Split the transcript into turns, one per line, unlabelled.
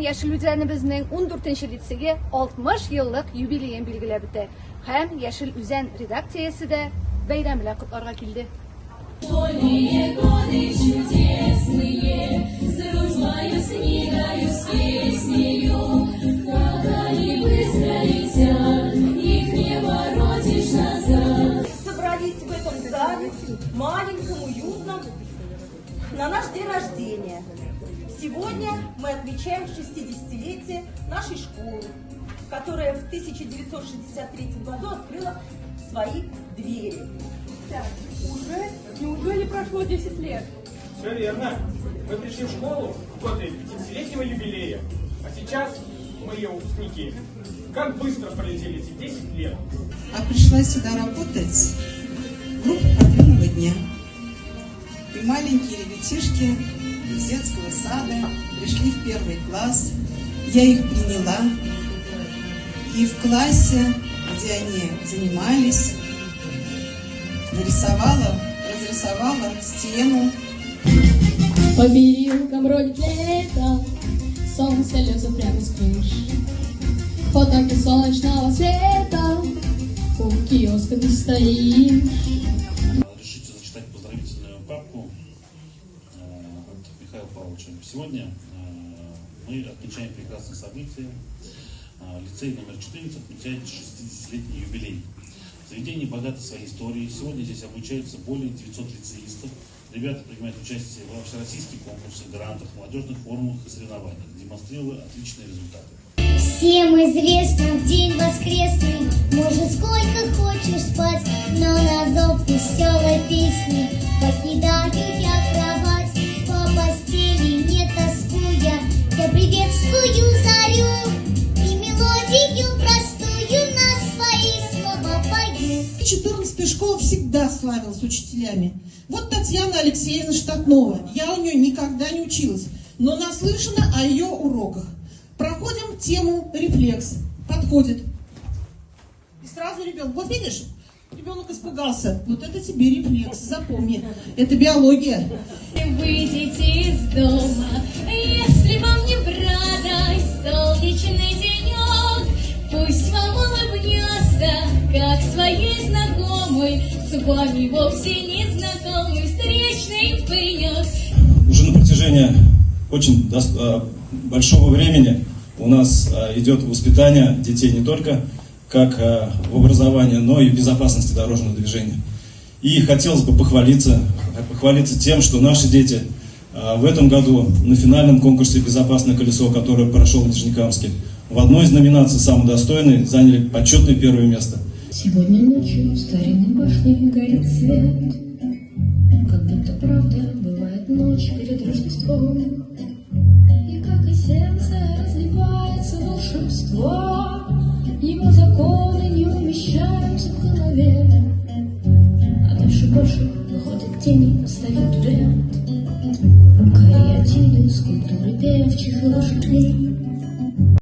Яшел үзәнебезнең 14нче лицейге 60 еллык юбилеен билгеләп үтә. Һәм Яшел үзән редакциясе дә бәйрәм белән котларга килде.
Школьные годы чудесные, с дружбою, с книгою, с песнею, когда они быстро летят, их не воротишь назад.
Собрались в этом зале, маленьком, уютном, на наш день рождения. Сегодня мы отмечаем 60-летие нашей школы, которая в 1963 году открыла свои двери.
Уже? Неужели прошло 10 лет?
Все верно. Мы пришли в школу в год 50-летнего юбилея, а сейчас мы ее выпускники. Как быстро пролетели эти 10 лет.
А пришла сюда работать группа подвижного дня. И маленькие ребятишки из детского сада пришли в 1 класс. Я их приняла. И в классе, где они занимались, разрисовала стену.
По переулкам бродит лето, солнце льется прямо с крыш. В потоке солнечного света у киоска ты стоишь.
Решите зачитать поздравительную папку от Михаила Павловича. Сегодня мы отмечаем прекрасное событие. Лицей номер 14 отмечает 60-летний юбилей. Заведение богато своей историей. Сегодня здесь обучаются более 900 лицеистов. Ребята принимают участие в всероссийских конкурсах, грантах, молодежных форумах и соревнованиях, демонстрируя отличные результаты.
Всем известен день воскресный, может сколько хочешь спать, но на зов веселой песни покидаю я кровать. По постели не тоскуя, я приветствую зарю и мелодию простую на свои слова пою.
14-я школа всегда славилась учителями. Вот Татьяна Алексеевна Штатнова. Я у нее никогда не училась, но наслышана о ее уроках. Проходим тему рефлекс. Подходит. И сразу ребенок. Вот видишь, ребенок испугался. Вот это тебе рефлекс. Запомни. Это биология.
Выйдите из дома, если вам не в радость солнечный денек, пусть вам улыбнется, как своей знакомой, с вами вовсе не знакомый встречный паренек.
Уже на протяжении очень большого времени у нас идет воспитание детей не только как в образовании, но и в безопасности дорожного движения. И хотелось бы похвалиться тем, что наши дети в этом году на финальном конкурсе «Безопасное колесо», который прошел в Нижнекамске, в одной из номинаций «Самый достойный» заняли почетное 1 место.
Сегодня ночью в старинной башне горит свет, как будто правда бывает ночь перед Рождеством. И как и сердце разливается волшебство, его законы не умещаются в голове. А дальше больше выходит тени, встает дуэлянт. Кариатиды, скульптуры певчих и лошадей.